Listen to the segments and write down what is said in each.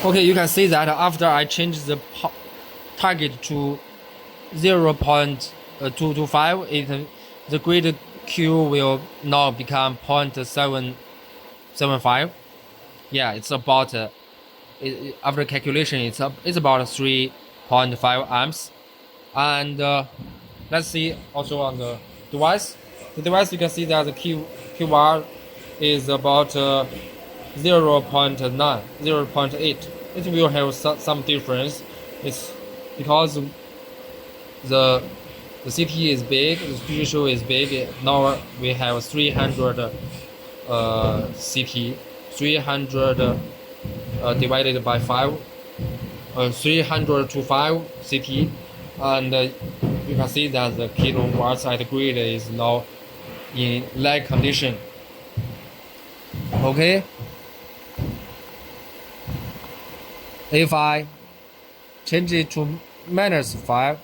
Okay, you can see that after I change the target to 0.225, the grid Q will now become 0.775. Yeah, it's about after calculation, it's about 3.5 amps. And let's see also on the device. The device, you can see that the QR is about 0.9, 0.8. It will have some difference. It's because the CT is big, the ratio is big. Now we have 300 CT, 300 divided by 5, 300 to 5 CT, and you can see that the kilowatts at grid is now in lag condition. Okay, if I change it to -5,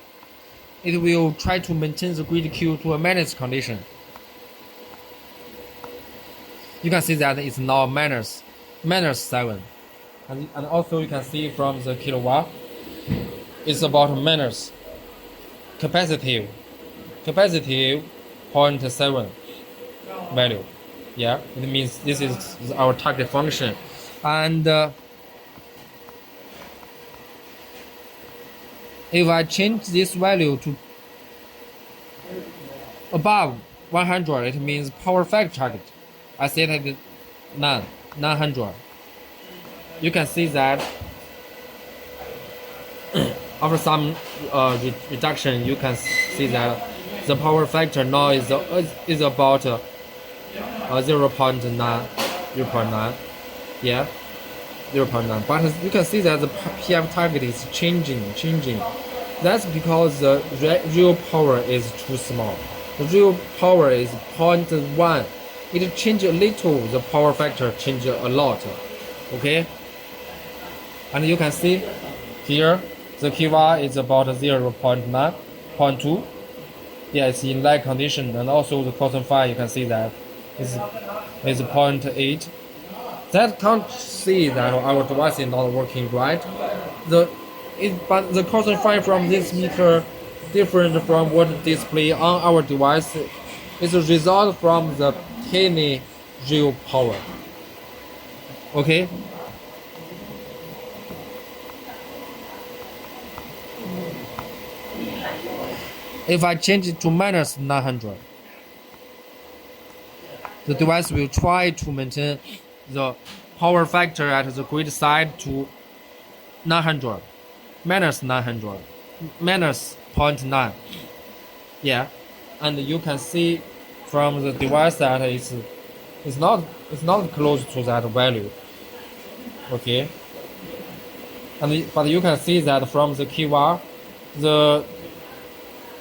it will try to maintain the grid Q to a minus condition. You can see that it's now -7, and also you can see from the kilowatt, it's about minus capacitive 0.7 value. Yeah, it means this is our target function, and if I change this value to above 100, it means power factor target. I set it 900. You can see that after some reduction, you can see that the power factor now is about 0.9, yeah, 0.9. But you can see that the PF target is changing. That's because the real power is too small. The real power is 0.1. It changes a little, the power factor changes a lot. Okay? And you can see here the QR is about 0.9, 0.2. Yeah, it's in lag condition, and also the cosine phi, you can see that is 0.8. That can't see that our device is not working right. But the cosine phi from this meter different from what display on our device is a result from the tiny real power. Okay. If I change it to -900, the device will try to maintain the power factor at the grid side to 900, -900, -0.9. Yeah, and you can see from the device that it's not close to that value. Okay, but you can see that from the QR, the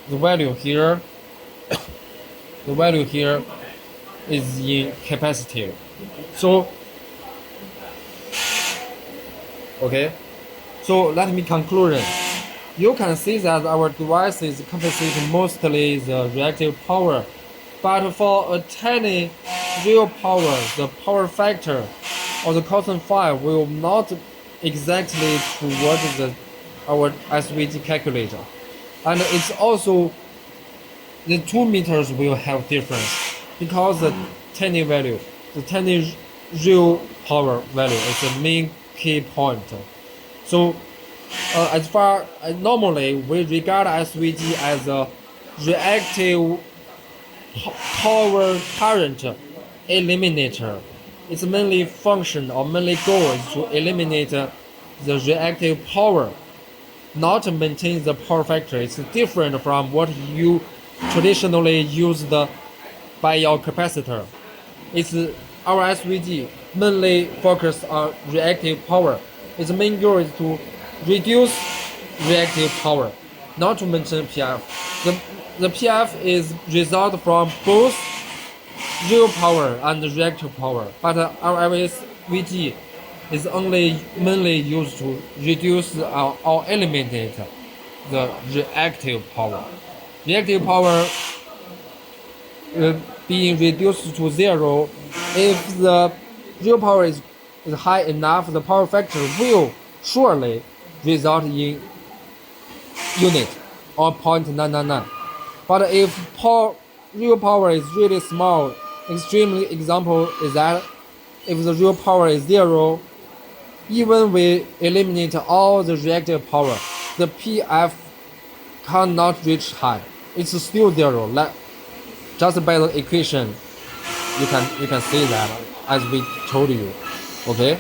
value here is in capacitive. So okay, so let me conclude. You can see that our device is compensating mostly the reactive power, but for a tiny real power, the power factor or the cosine phi will not exactly towards our SVG calculator. And it's also the 2 meters will have difference because the tiny value, the tiny real power value is the main key point. So as far as normally we regard SVG as a reactive power current eliminator. Its mainly function or mainly goal is to eliminate the reactive power, not maintain the power factor. It's different from what you traditionally used by your capacitor. It's our SVG mainly focused on reactive power. Its main goal is to reduce reactive power, not to maintain PF. The PF is result from both real power and reactive power, but our SVG is only mainly used to reduce or eliminate the reactive power. Reactive power being reduced to 0 if the real power is is high enough, the power factor will surely result in unit or 0.999. But if real power is really small, extreme example is that if the real power is 0, even we eliminate all the reactive power, the PF cannot reach high. It's still 0. Just by the equation, you can see that as we told you. Okay.